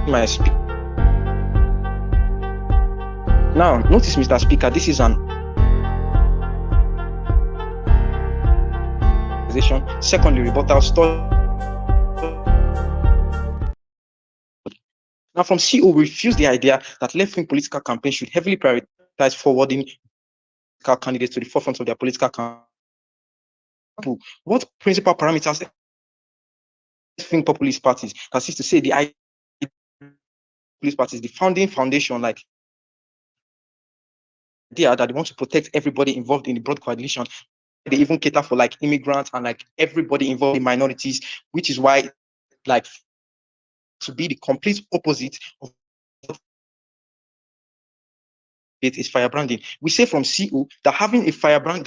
my speech. Now, notice, Mr. Speaker, this is an organization. Secondly, rebuttal story. Now, from CO, we refuse the idea that left-wing political campaigns should heavily prioritize forwarding candidates to the forefront of their political campaign. What principal parameters left-wing populist parties, that is to say, the populist parties, the founding foundation, like idea that they want to protect everybody involved in the broad coalition. They even cater for like immigrants and like everybody involved in minorities, which is why like to be the complete opposite of it is firebranding. We say from CO that having a firebrand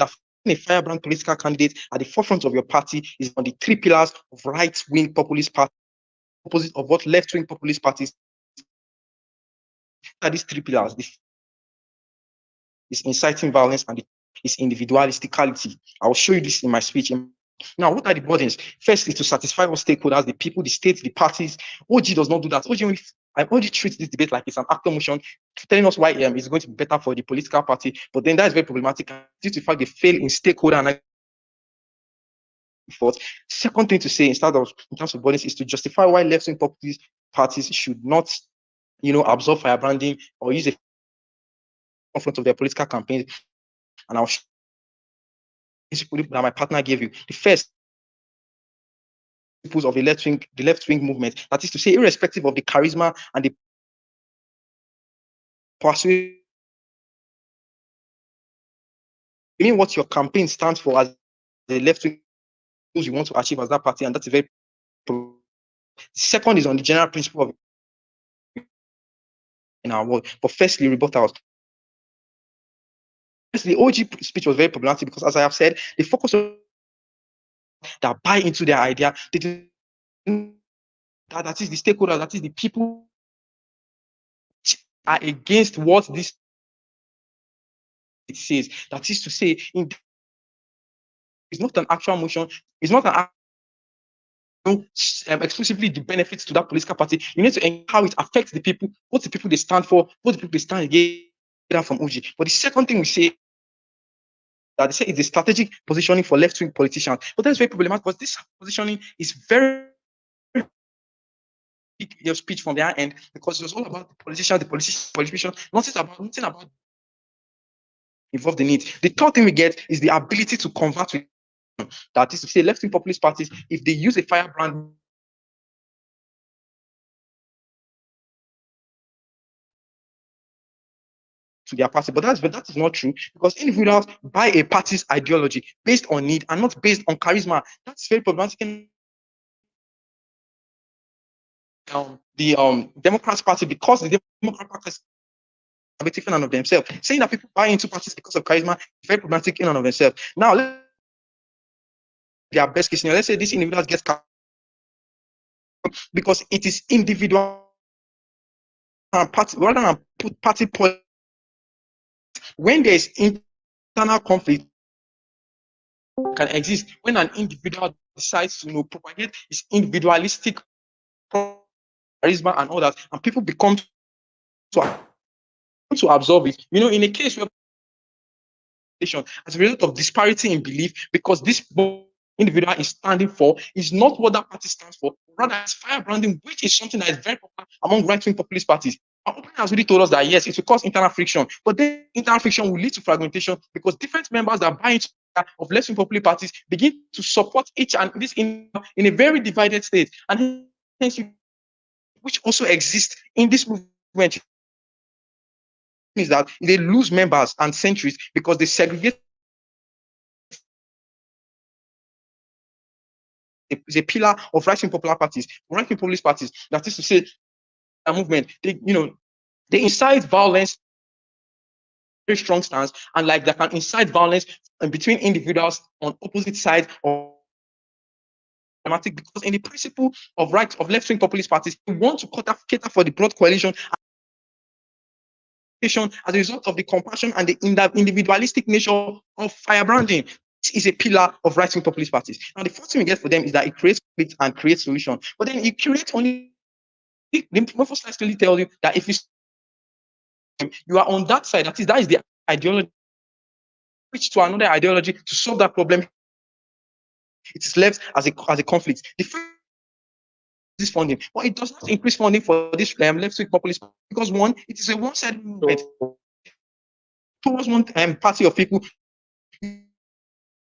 political candidate at the forefront of your party is on the three pillars of right-wing populist party, opposite of what left-wing populist parties are. These three pillars is inciting violence and is individualisticality. I will show you this in my speech. Now, what are the burdens? First is to satisfy all stakeholders, the people, the states, the parties. OG does not do that. OG treats this debate like it's an actor motion, telling us why it's going to be better for the political party. But then that is very problematic due to the fact they fail in stakeholder analysis. Second thing to say, in terms of burdens, is to justify why left-wing populist parties should not, absorb firebranding or use a in front of their political campaigns. And I'll show you that my partner gave you. The first principles of the left-wing movement, that is to say, irrespective of the charisma and the persuasion, mean what your campaign stands for as the left-wing you want to achieve as that party, and that's a very second is on the general principle of in our world. But firstly, rebuttals. Firstly, OG speech was very problematic because, as I have said, they focus on that buy into their idea. That is the stakeholders, that is the people are against what this it says. That is to say, it's not an actual motion. It's not an exclusively the benefits to that political party. You need to how it affects the people, what the people they stand for, what the people they stand against from OG. But the second thing we say that they say is the strategic positioning for left-wing politicians. But that's very problematic because this positioning is very your speech from their end because it was all about the politician, nothing about involved in it. The third thing we get is the ability to convert with that is to say left-wing populist parties, if they use a firebrand to their party, but that is not true because individuals buy a party's ideology based on need and not based on charisma. That's very problematic. The Democrats Party, because the Democrat Party are taking on of themselves, saying that people buy into parties because of charisma is very problematic in and of themselves. Now, their best case scenario, let's say this individual gets because it is individual party rather than put party politics. When there is internal conflict can exist when an individual decides to propagate his individualistic charisma and all that, and people become to absorb it. In a case where as a result of disparity in belief, because this individual is standing for is not what that party stands for, rather it's firebranding, which is something that is very popular among right-wing populist parties. Our opening has really told us that yes, it will cause internal friction, but then internal friction will lead to fragmentation because different members that buy into of left-wing populist parties begin to support each and this in a very divided state, and hence which also exists in this movement is that they lose members and centuries because they segregate. Is a pillar of right-wing popular parties, right-wing populist parties. That is to say, a movement. They incite violence, very strong stance, and like they can incite violence between individuals on opposite sides of dramatic because in the principle of left-wing populist parties, they want to cater for the broad coalition as a result of the compassion and the individualistic nature of firebranding. This is a pillar of right-wing populist parties. Now, the first thing we get for them is that it creates conflict and creates solution, but then it creates only the most likely tell you that if you are on that side, that is the ideology, switch to another ideology to solve that problem. It is left as a conflict. The first this funding, but it does not increase funding for this left-wing populist because one, it is a one-sided movement towards one party of people. It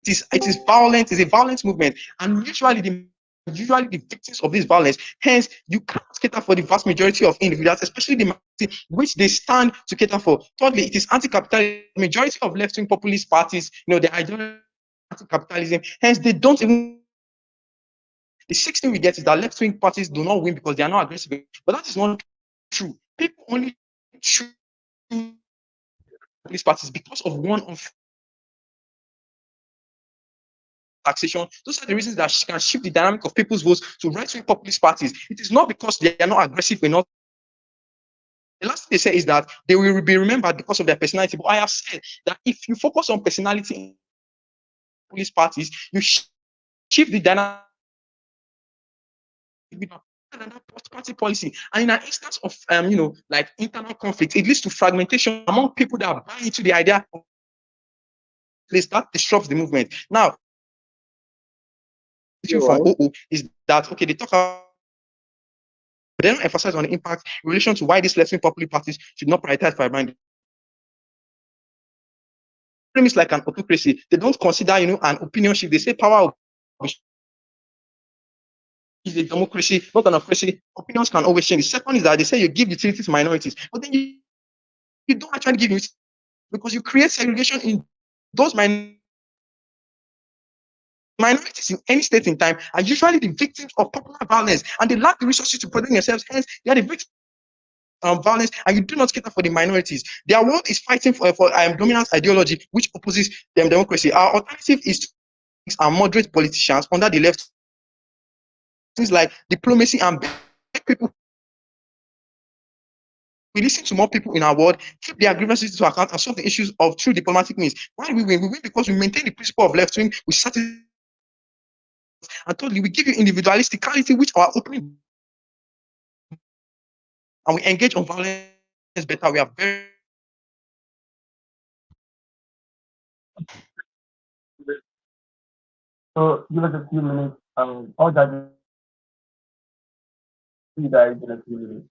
is violent. It's a violent movement, and usually the victims of this violence. Hence, you can't cater for the vast majority of individuals, especially the majority which they stand to cater for. Thirdly, it is anti-capitalist. Majority of left-wing populist parties, the ideology anti-capitalism. Hence, they don't even. The sixth thing we get is that left-wing parties do not win because they are not aggressive. But that is not true. People only choose these parties because of one of taxation. Those are the reasons that can shift the dynamic of people's votes to right-wing populist parties. It is not because they are not aggressive enough. The last thing they say is that they will be remembered because of their personality. But I have said that if you focus on personality in populist parties, you shift the dynamic party policy. And in an instance of like internal conflict, it leads to fragmentation among people that buy into the idea of place that disrupts the movement. Now, from OO is that okay, they talk about they don't emphasize on the impact in relation to why these left-wing populist parties should not prioritize firebranding. It's like an autocracy. They don't consider, an opinion shift. They say power is a democracy, not an autocracy. Opinions can always change. The second is that they say you give utility to minorities, but then you don't actually give utility because you create segregation in those minorities in any state in time are usually the victims of popular violence and they lack the resources to protect themselves. Hence, they are the victims violence, and you do not cater for the minorities. Their world is fighting for dominant ideology which opposes them democracy. Our alternative is moderate politicians under the left, things like diplomacy and people. We listen to more people in our world, keep their grievances to account, and solve the issues of true diplomatic means. Why we win? We win because we maintain the principle of left wing, we satisfy, and thirdly, we give you individualisticality, which our opening, and we engage on violence better. We are very. So give us a few minutes. All that you guys in a few minutes.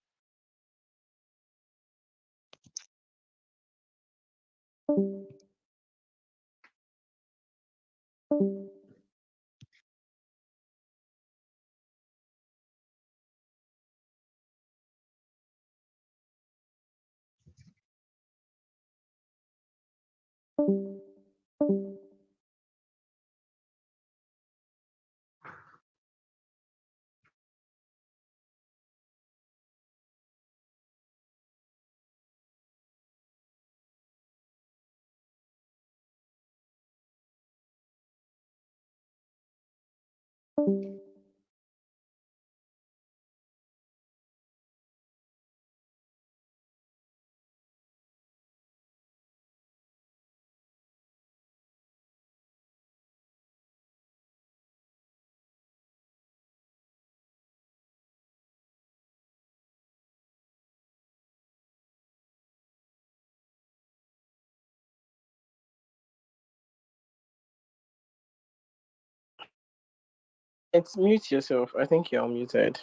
It's mute yourself. I think you're muted.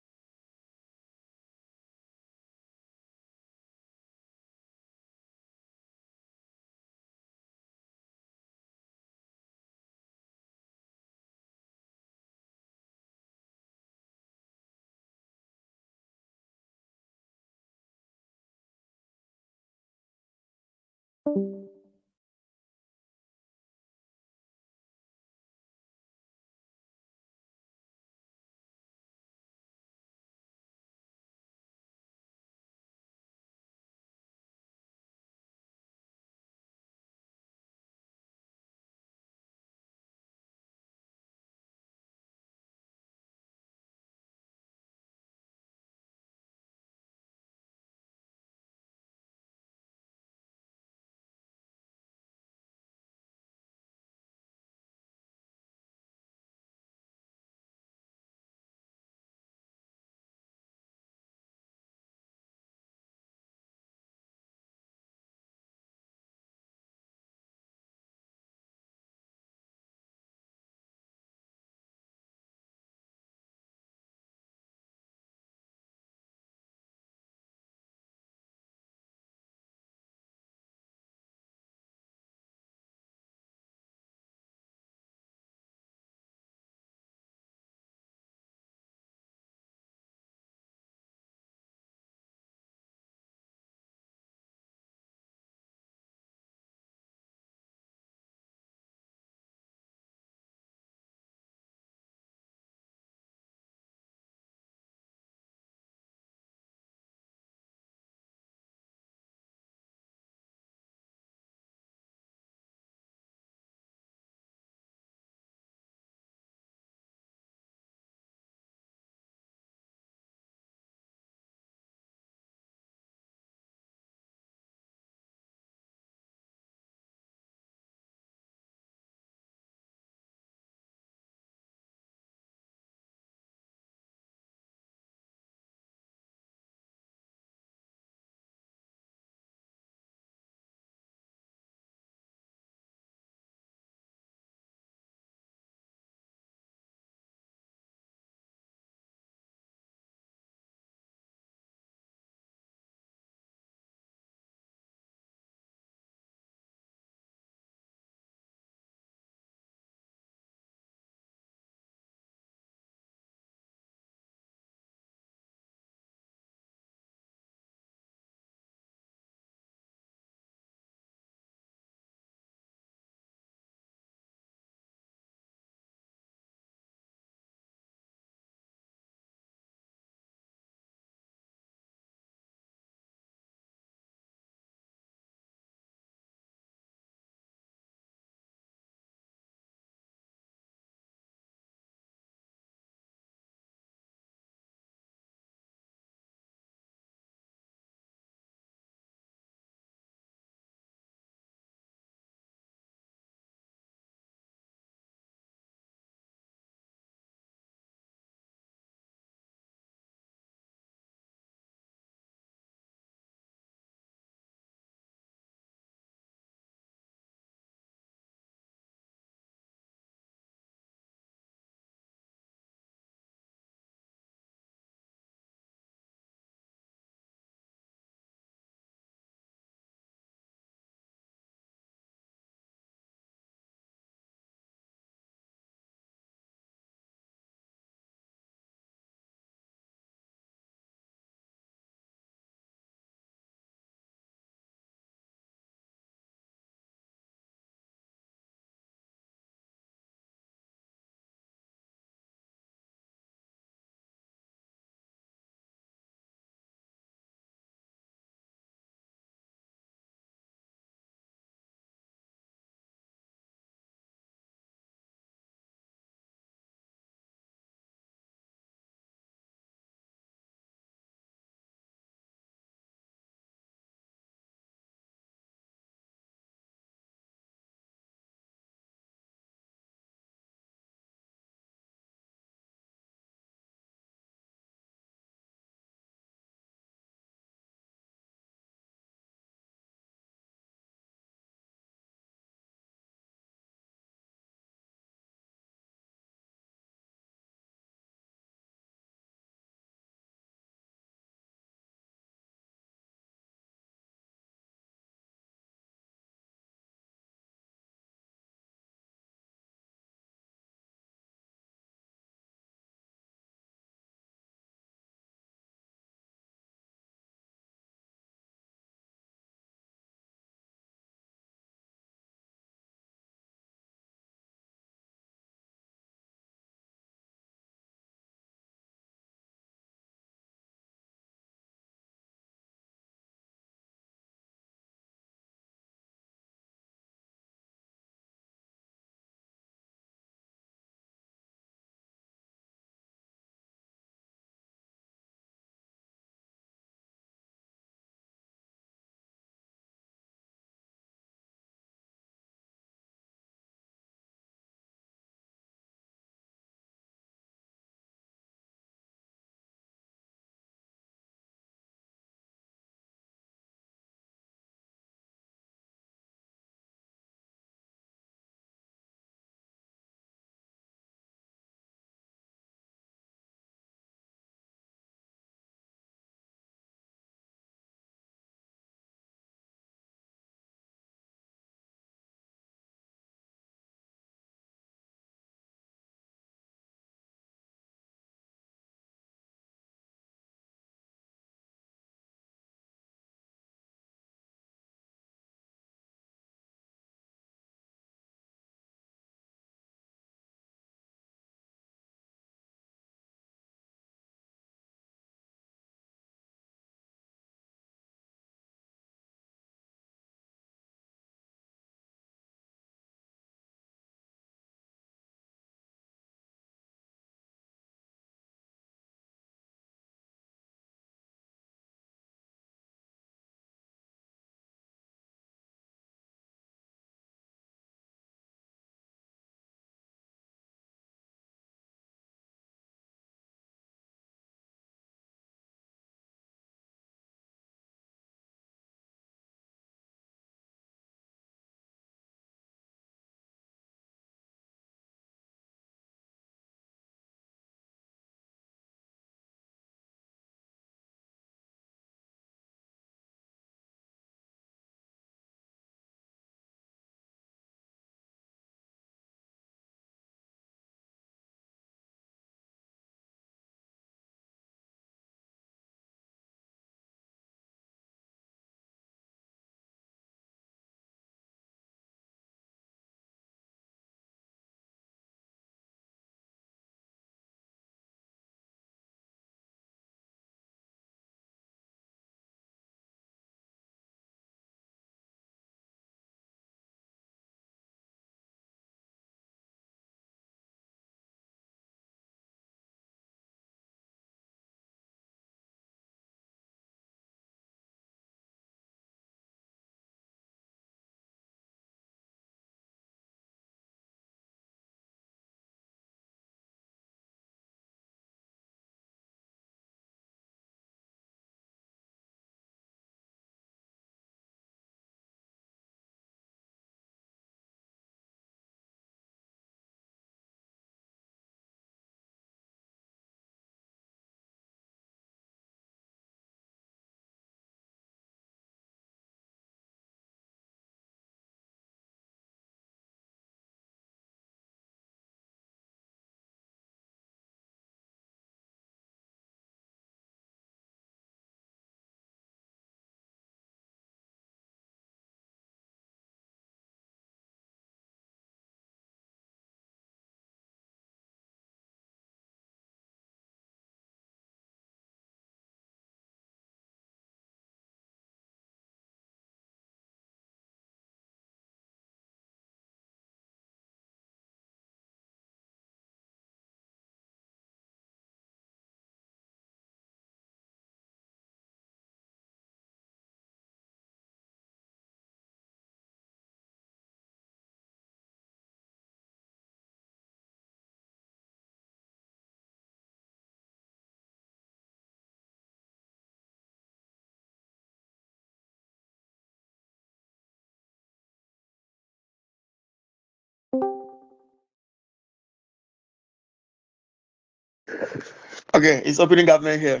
Okay, it's opening government here.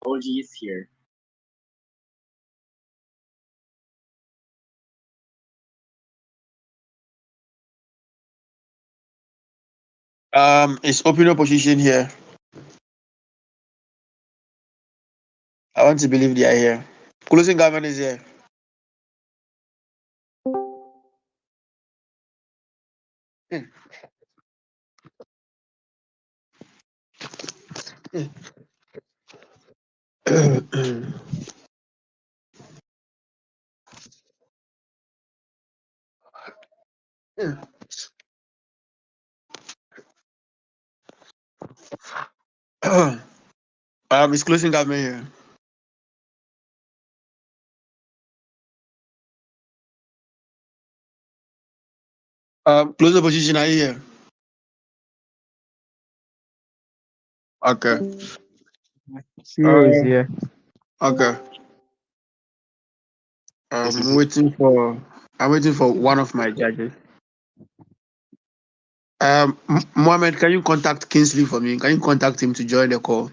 OG is here. It's opening position here. I want to believe they are here. Closing government is here. Hmm. It's closing government here. Closing position are you here? Okay. CEO is Uh, here. okay. This is I'm it. waiting for. I'm waiting for one of my judges. Mohammed, can you contact Kingsley for me? Can you contact him to join the call?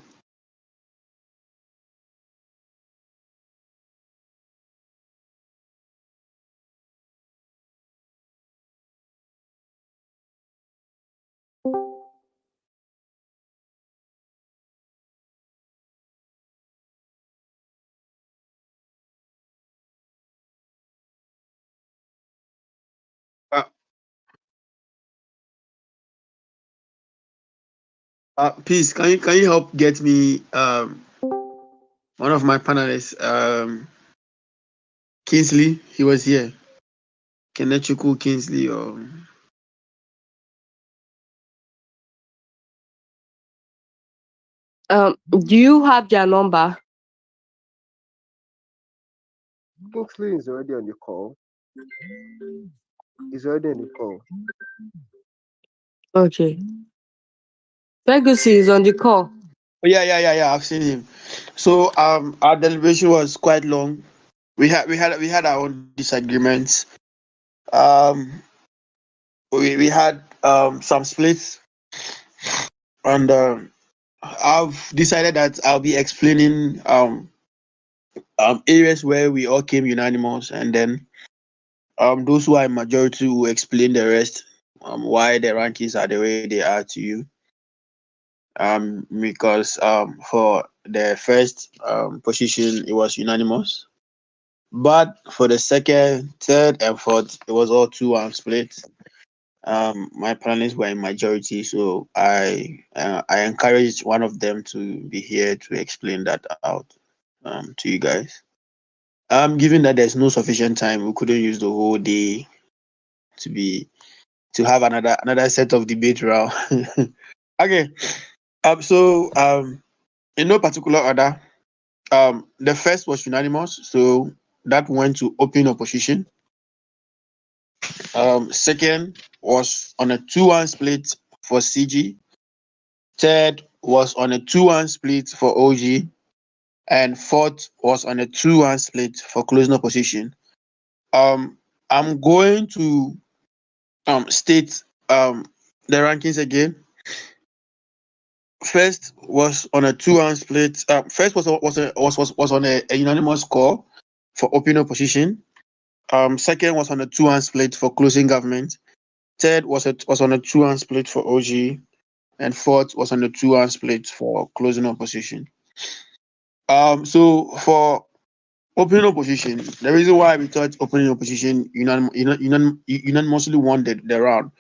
Uh, please, can you help get me one of my panelists, Kingsley? He was here. Kenechuku Kingsley or Do you have their number? Kingsley is already on the call. He's already on the call. Okay. Ferguson is on the call. oh, yeah. I've seen him. So our deliberation was quite long. We had our own disagreements. Um, we had some splits, and I've decided that I'll be explaining areas where we all came unanimous, and then those who are in majority will explain the rest, why the rankings are the way they are to you. Because for the first position it was unanimous, but for the second, third, and fourth it was all 2-1 split. My panelists were in majority, so I encouraged one of them to be here to explain that out to you guys. Given that there's no sufficient time, we couldn't use the whole day to be to have another set of debate round. Okay. So in no particular order, the first was unanimous, so that went to open opposition. Second was on a 2-1 split for CG. Third was on a 2-1 split for OG, and fourth was on a 2-1 split for closing opposition. I'm going to state the rankings again. First was on a 2-1 split. First was on a unanimous score for open opposition. Second was on a 2-1 split for closing government. Third was on a 2-1 split for OG, and fourth was on a 2-1 split for closing opposition. So for opening opposition, the reason why we thought opening opposition unanimously won the round,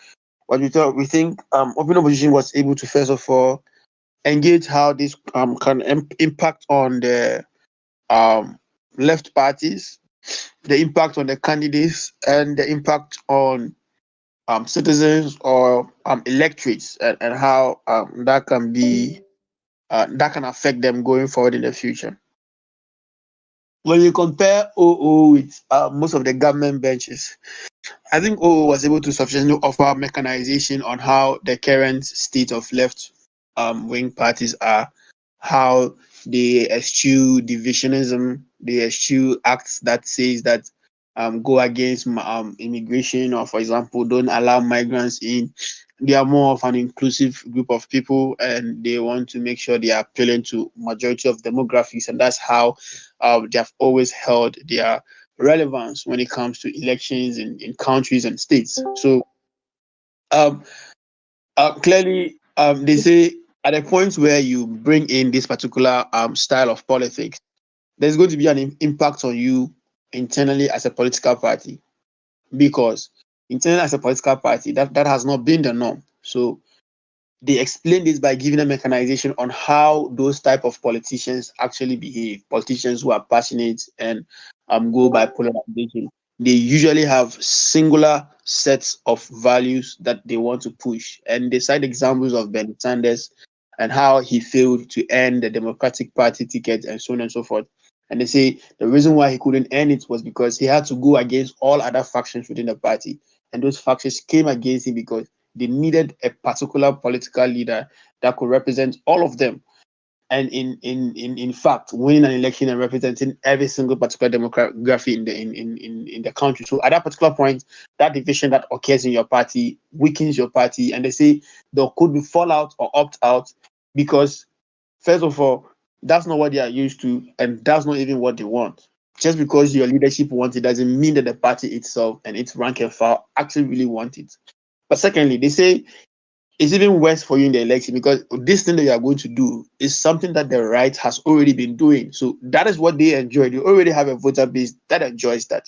but we think opening opposition was able to first of all engage how this can impact on the um left parties, the impact on the candidates, and the impact on citizens or electorates, and how that can affect them going forward in the future. When you compare OO with most of the government benches, I think OO was able to sufficiently offer mechanization on how the current state of left wing parties are, how they eschew divisionism, they eschew acts that says that go against immigration, or, for example, don't allow migrants in. They are more of an inclusive group of people, and they want to make sure they are appealing to majority of demographics, and that's how they have always held their relevance when it comes to elections in countries and states. So um, clearly, they say at a point where you bring in this particular style of politics, there's going to be an impact on you internally as a political party, because internally as a political party, that has not been the norm. So they explain this by giving a mechanization on how those type of politicians actually behave. Politicians who are passionate and go by polarization. They usually have singular sets of values that they want to push. And they cite examples of Bernie Sanders and how he failed to earn the Democratic Party ticket and so on and so forth. And they say the reason why he couldn't earn it was because he had to go against all other factions within the party. And those factions came against him because they needed a particular political leader that could represent all of them. And in fact, winning an election and representing every single particular demography in the country. So at that particular point, that division that occurs in your party weakens your party, and they say there could be fallout or opt out, because first of all, that's not what they are used to, and that's not even what they want. Just because your leadership wants it doesn't mean that the party itself and its rank and file actually really want it. But secondly, they say it's even worse for you in the election, because this thing that you are going to do is something that the right has already been doing. So that is what they enjoy. They already have a voter base that enjoys that.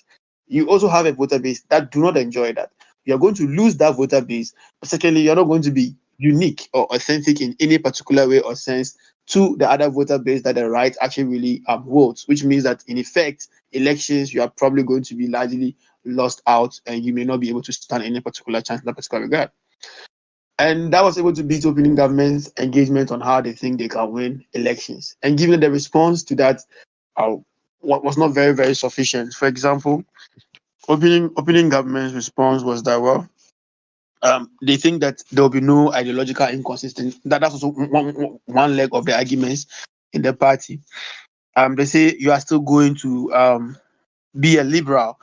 You also have a voter base that do not enjoy that. You're going to lose that voter base. But secondly, you're not going to be unique or authentic in any particular way or sense to the other voter base that the right actually really votes, which means that in effect, elections, you are probably going to be largely lost out, and you may not be able to stand any particular chance in that particular regard. And that was able to beat opening government's engagement on how they think they can win elections. And given the response to that, uh, what was not very, very sufficient. For example, opening government's response was that, well, they think that there will be no ideological inconsistency. That's also one leg of the arguments in the party. They say you are still going to be a liberal.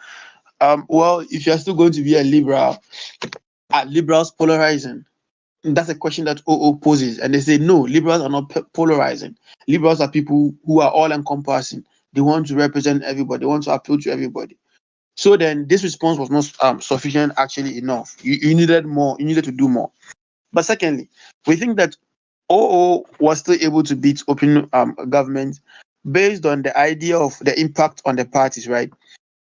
Well, if you are still going to be a liberal, are liberals polarizing? That's a question that OO poses. And they say, no, liberals are not polarizing. Liberals are people who are all encompassing. They want to represent everybody, they want to appeal to everybody. So then this response was not sufficient, actually enough. You needed more, you needed to do more. But secondly, we think that OO was still able to beat open government based on the idea of the impact on the parties, right?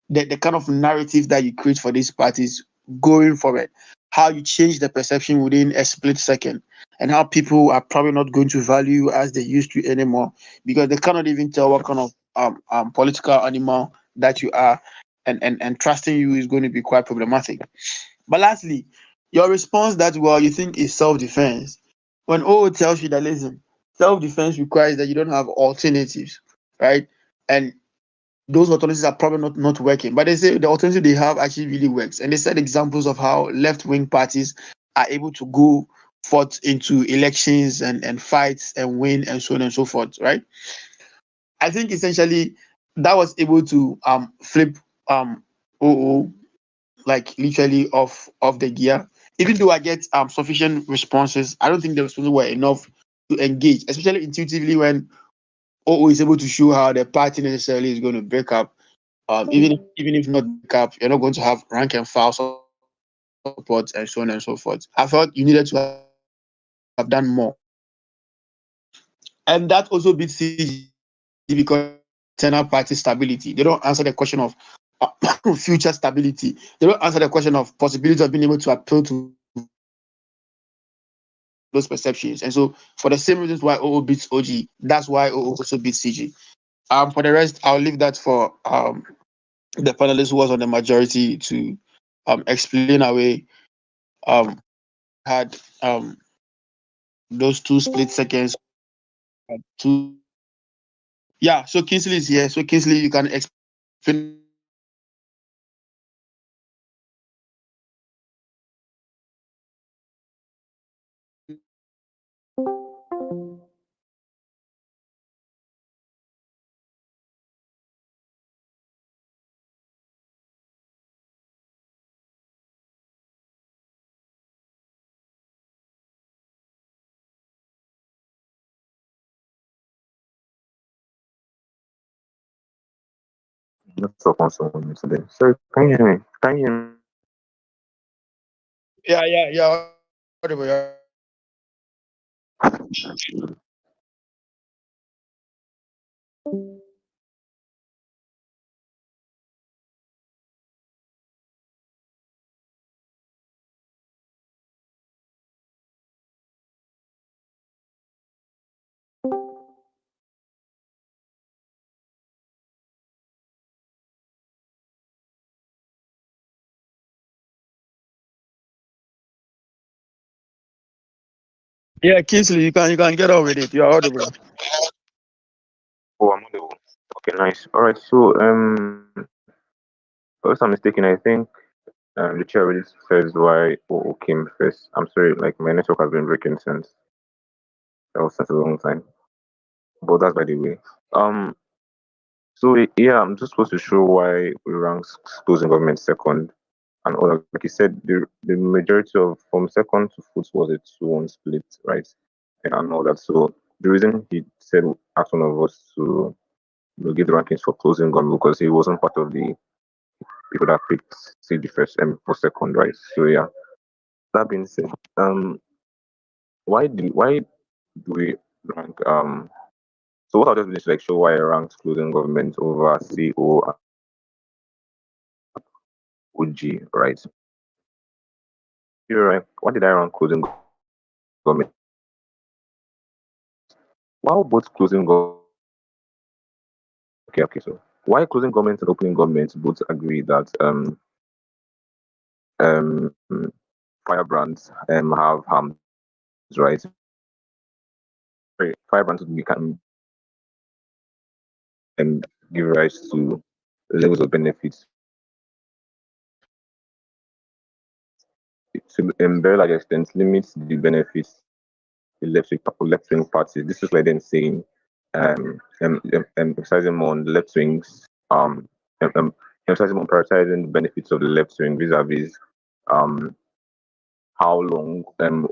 The kind of narrative that you create for these parties going forward, how you change the perception within a split second, and how people are probably not going to value you as they used to anymore, because they cannot even tell what kind of political animal that you are, and trusting you is going to be quite problematic. But lastly, your response that, well, you think is self-defense, when O tells you that, listen, self-defense requires that you don't have alternatives, right? And those alternatives are probably not working. But they say the alternative they have actually really works. And they said examples of how left-wing parties are able to go forth into elections and fights and win and so on and so forth, right? I think essentially that was able to flip OO like literally off the gear. Even though I get sufficient responses, I don't think the responses were enough to engage, especially intuitively when OO is able to show how the party necessarily is going to break up. Even if not break up, you're not going to have rank and file support and so on and so forth. I felt you needed to have done more, and that also beats CG because they don't answer the question of future stability. They don't answer the question of possibility of being able to appeal to those perceptions. And so, for the same reasons why OO beats OG, that's why OO also beats CG. For the rest, I'll leave that for the panelists who was on the majority to explain away why they had those 2 split seconds, two. Yeah. So Kingsley is here. So Kingsley, you can explain away Network on someone today. Sorry, can you hear me? Can you hear me? Yeah, audible, yeah. Yeah, Kingsley, you can get on with it. You're audible. Oh, I'm audible. Okay, nice. All right. So, unless I'm mistaken, I think the chair already says why OO came first. I'm sorry, like my network has been breaking since a long time. But that's by the way. Um. So yeah, I'm just supposed to show why we rank closing government second and all. Like you said, the majority of from second to fourth was a 2-1 split, right? And all that. So the reason he said asked one of us to give the rankings for closing government because he wasn't part of the people that picked say the first for second, right? So yeah. That being said, why do we rank so what I'll just do is like show why I ranked closing government over CO and OG, right? You're right. Why did I rank closing government? While both closing government okay, so why closing government and opening government both agree that um firebrands have harms, right? Firebrands can give rise to levels of benefits to very large extent limits the benefits left wing parties. This is like them saying emphasizing more on the left wings em- em- emphasizing on prioritizing the benefits of the left wing vis-a-vis um how long um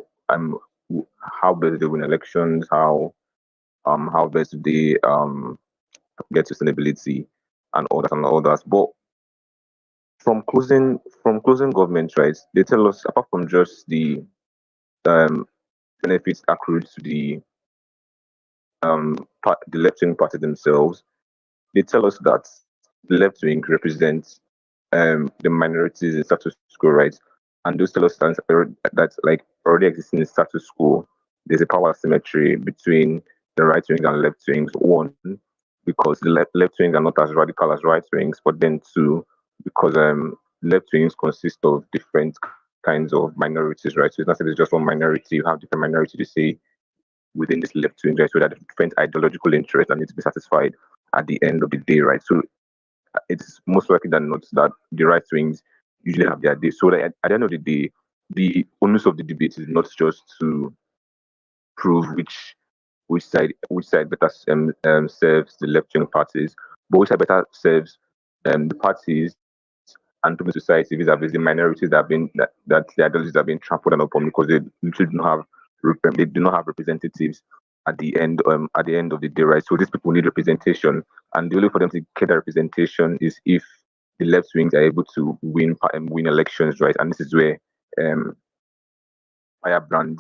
how best they win elections, how best they get sustainability and all that. But from closing government rights, they tell us apart from just um benefits accrued to the left wing party themselves, they tell us that the left wing represents the minorities in status quo, right? And those tell us that like already existing in status quo, there's a power asymmetry between the right wing and left wings. One, because the left wings are not as radical as right wings, but then two, because left wings consist of different kinds of minorities, right? So it's not that it's just one minority, you have different minorities to say within this left wing, right? So that different ideological interests that need to be satisfied at the end of the day, right? So it's most likely than not that the right wings usually have their day. So that at the end of the day, the onus of the debate is not just to prove which side better serves the left wing parties, but which side better serves the parties and people in society vis-a-vis the minorities that the ideologies are being trampled on upon because they literally do not have they do not have representatives at the end of the day, right? So these people need representation, and the only way for them to get that representation is if the left wings are able to win elections, right? And this is where um, firebrand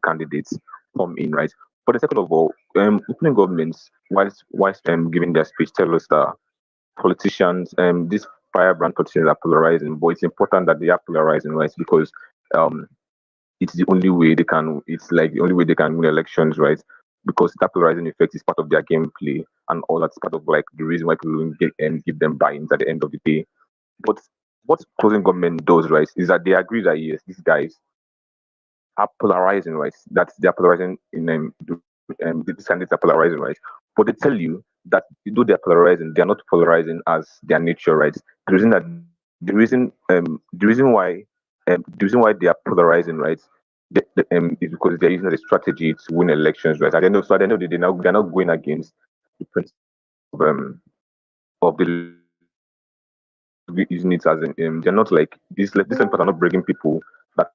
candidates come in, right? But the second of all, opening governments, whilst giving their speech, tell us that politicians, these firebrand politicians are polarizing, but it's important that they are polarizing, right? Because um, it's the only way they can. It's like the only way they can win elections, right? Because that polarizing effect is part of their gameplay, and all that's part of like the reason why people will get and give them buy-ins at the end of the day. But what closing government does, right, is that they agree that yes, these guys are polarizing, right? That they're polarizing these candidates are polarizing, right? But they tell you that though they're polarizing, they're not polarizing as their nature, right? The reason that the reason the reason why they are polarizing, right? Is because they're using a strategy to win elections, right? At the end of the day, now they're not going against the principle of the using it as they're not like these people are not bringing people that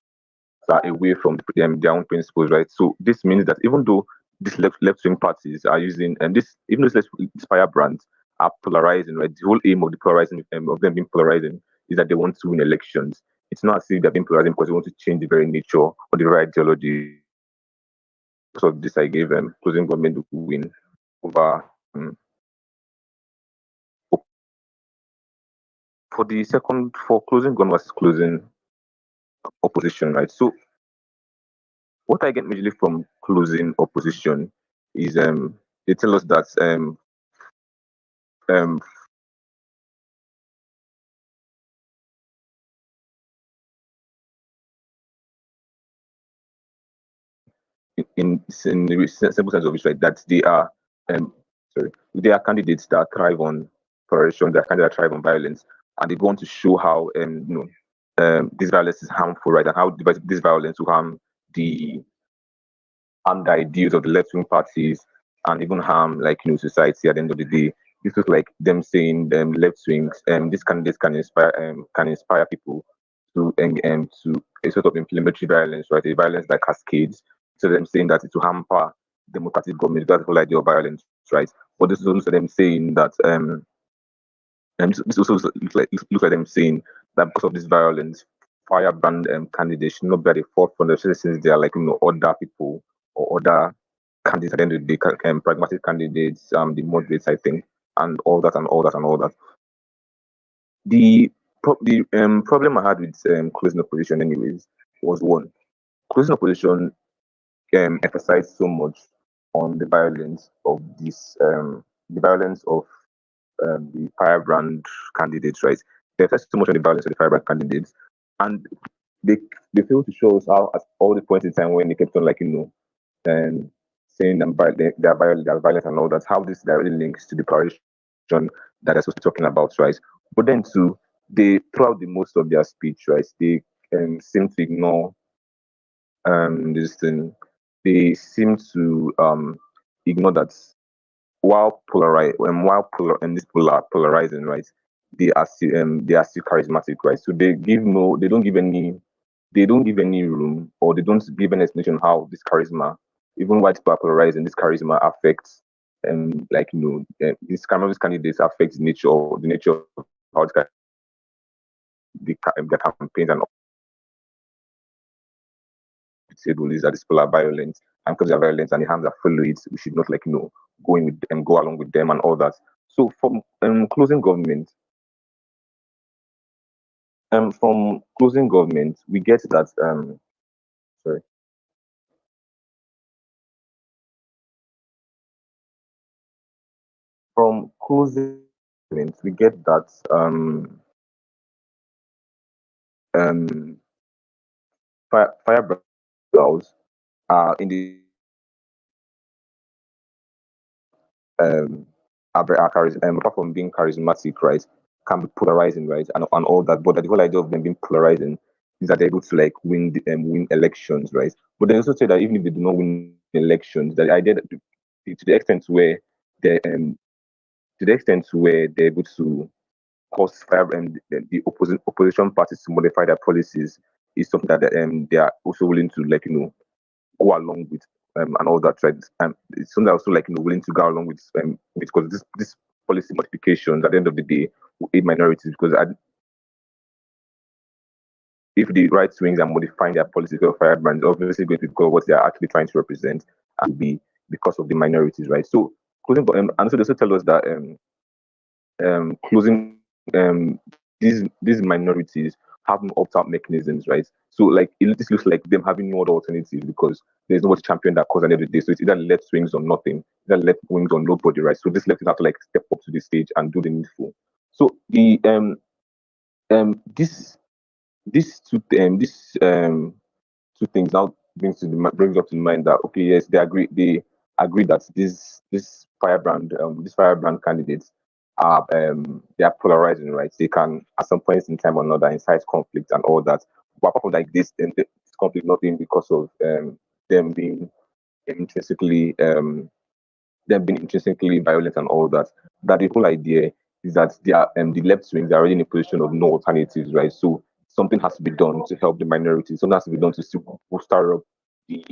are away from their own principles, right? So this means that even though these left wing parties are using and this even those these fire brands are polarizing, right? The whole aim of the polarizing of them being polarizing is that they want to win elections. It's not as if they're being polarizing because they want to change the very nature or the very ideology. Because of this, I gave closing government to win over for the second for closing government versus closing opposition, right? So what I get majorly from closing opposition is they tell us that um in the simple sense of it, right, that they are um sorry, they are candidates that thrive on polarization, they are candidates that thrive on violence, and they go on to show how this violence is harmful, right, and how this violence will harm the ideals of the left wing parties and even harm society at the end of the day. This was like them saying left wings these candidates can inspire people to a sort of inflammatory violence, right? A violence that cascades. So them saying that it will hamper democratic government, that's the whole idea of violence, right? But this is also them saying that this also looks like them saying that because of this violence, firebrand candidates should not be at the forefront, especially since they are other people or other candidates at the end of the day, pragmatic candidates, the moderates, I think, and all that and all that and all that. The problem I had with closing opposition, anyways, was one, closing opposition emphasized so much on the violence of the firebrand candidates, right? They emphasized so much on the violence of the firebrand candidates, and they they failed to show us how at all the points in time when they kept on saying they're violent and all that, how this directly links to the polarization that they're supposed to be talking about, right? But then too, they throughout the most of their speech, right, they seem to ignore this thing. They seem to ignore that polarizing, right, they are still charismatic, right? So they don't give any room, or they don't give any explanation how this charisma, even white people are polarizing, this charisma affects these candidates affect the nature of how the campaigns and table is that these people are violent, and because they're violent and the harms that follow it, we should not go in with them, go along with them and all that. So from closing government, we get that sorry, from closing government, we get that um fire in the apart from being charismatic, right, can be polarizing, right, and all that. But the whole idea of them being polarizing is that they're able to win elections, right? But they also say that even if they do not win elections, that the idea that to the extent where they to the extent where they're able to cause fire and the opposition parties to modify their policies is something that they are also willing to go along with and all that, right? It's something also willing to go along with because this policy modifications at the end of the day will aid minorities because if the right wings are modifying their policies of firebrands, obviously going to go what they are actually trying to represent and be because of the minorities, right? So closing and so they also tell us that closing these minorities have no opt-out mechanisms, right? So this looks like them having no other alternatives because there's nobody champion that cause at the end of the day. So it's either left wings or nothing, either left wings or nobody, right? So this left have to step up to the stage and do the needful. So the this two this two things now brings up to the mind that okay, yes, they agree that these firebrand candidates are they are polarizing, right? They can at some points in time or another incite conflict and all that. But apart from this conflict not being because of them being intrinsically them being intrinsically violent and all that. That the whole idea is that they are the left wing, they're already in a position of no alternatives, right? So something has to be done to help the minorities. Something has to be done to still bolster up the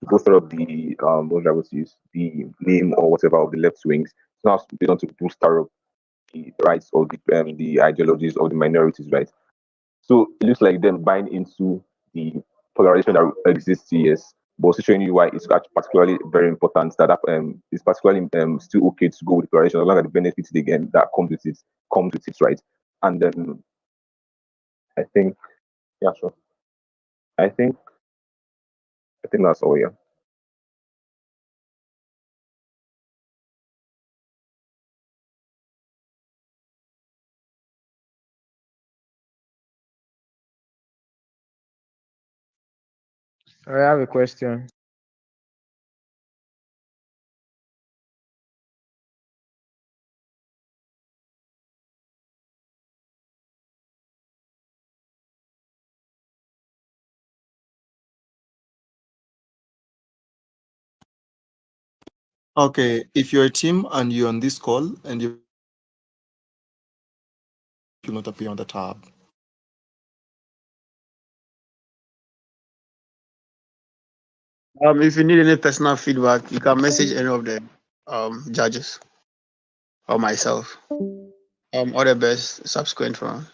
what I would use the name or whatever of the left wings. now based on to bolster up the rights of the ideologies of the minorities, right? So it looks like them buying into the polarization that exists, yes, but also showing you why it's particularly very important that it's particularly still okay to go with polarization as long as the benefits again that comes with it, right? And then I think, yeah, sure. I think I think that's all, yeah. I have a question. Okay, if you're a team and you're on this call and you will not appear on the tab. If you need any personal feedback, you can message any of the judges or myself. All the best subsequent round.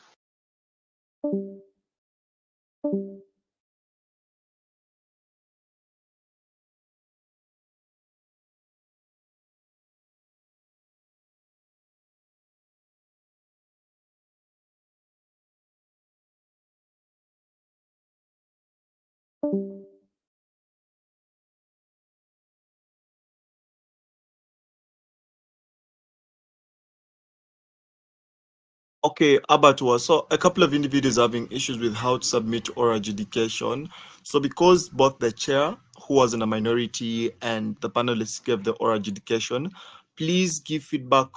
Okay, Abattoir. So a couple of individuals having issues with how to submit oral adjudication. So because both the chair, who was in a minority, and the panelists gave the oral adjudication, please give feedback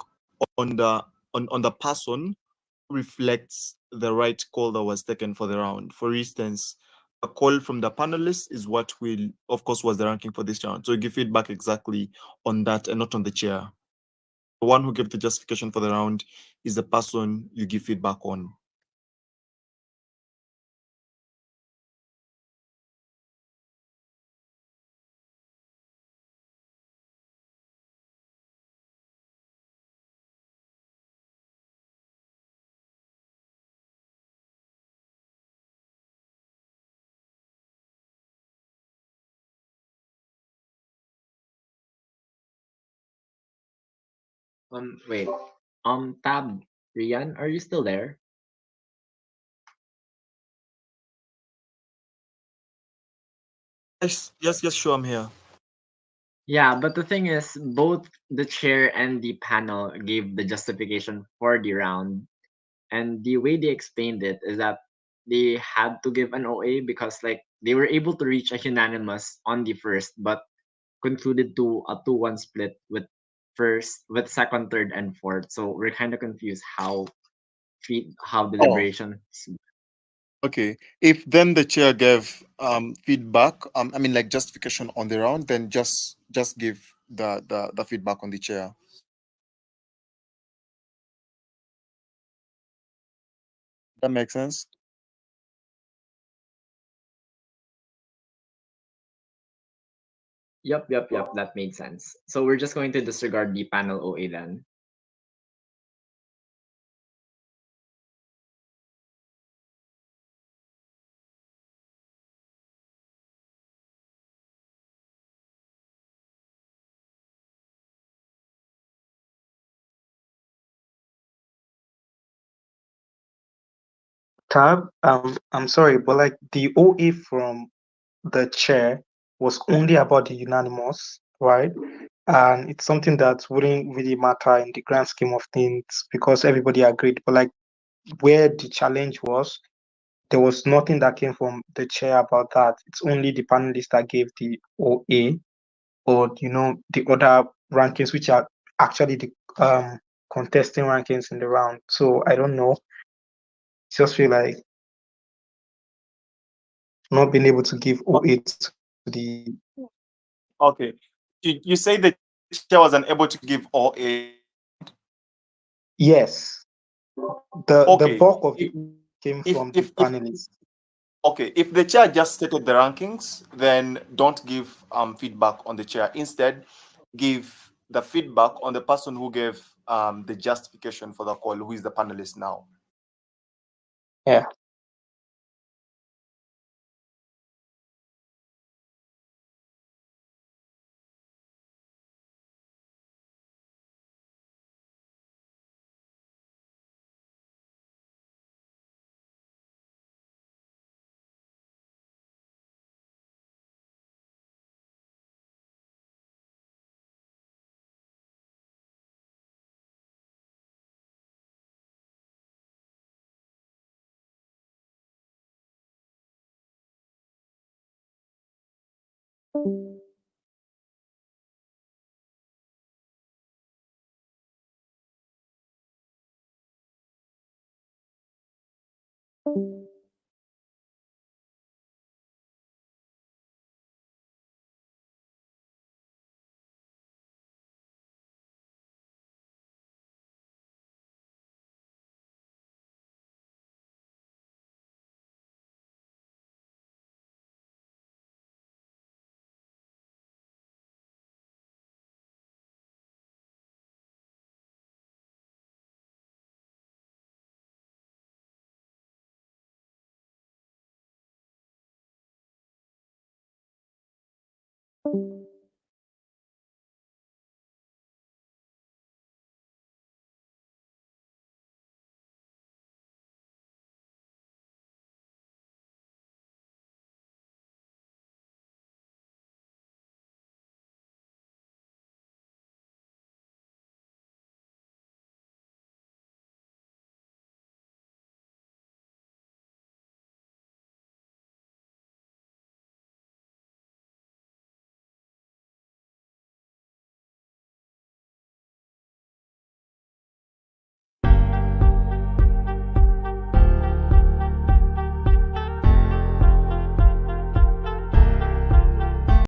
on the person who reflects the right call that was taken for the round. For instance, a call from the panelists is what will, of course, was the ranking for this round. So give feedback exactly on that and not on the chair. The one who gave the justification for the round is the person you give feedback on. Wait. Tab, Rian, are you still there? Yes, sure, I'm here. Yeah, but the thing is, both the chair and the panel gave the justification for the round, and the way they explained it is that they had to give an OA because like they were able to reach a unanimous on the first, but concluded to a 2-1 split with second, third, and fourth. So we're kind of confused how Oh, deliberation. okay. If then the chair gave feedback, I mean like justification on the round, then just give the feedback on the chair. That makes sense. Yep. That made sense. So we're just going to disregard the panel OA then. Tab, I'm sorry, but like the OA from the chair was only about the unanimous, right? And it's something that wouldn't really matter in the grand scheme of things because everybody agreed. But like where the challenge was, there was nothing that came from the chair about that. It's only the panelists that gave the OA or the other rankings, which are actually the contesting rankings in the round. So I don't know. Just feel like not being able to give OA to the Okay. You say the chair was unable to give OA. yes. The Okay. bulk of the came If from the if if panelists. Okay, if the chair just stated the rankings, then don't give feedback on the chair. Instead, give the feedback on the person who gave the justification for the call, who is the panelist now. Yeah.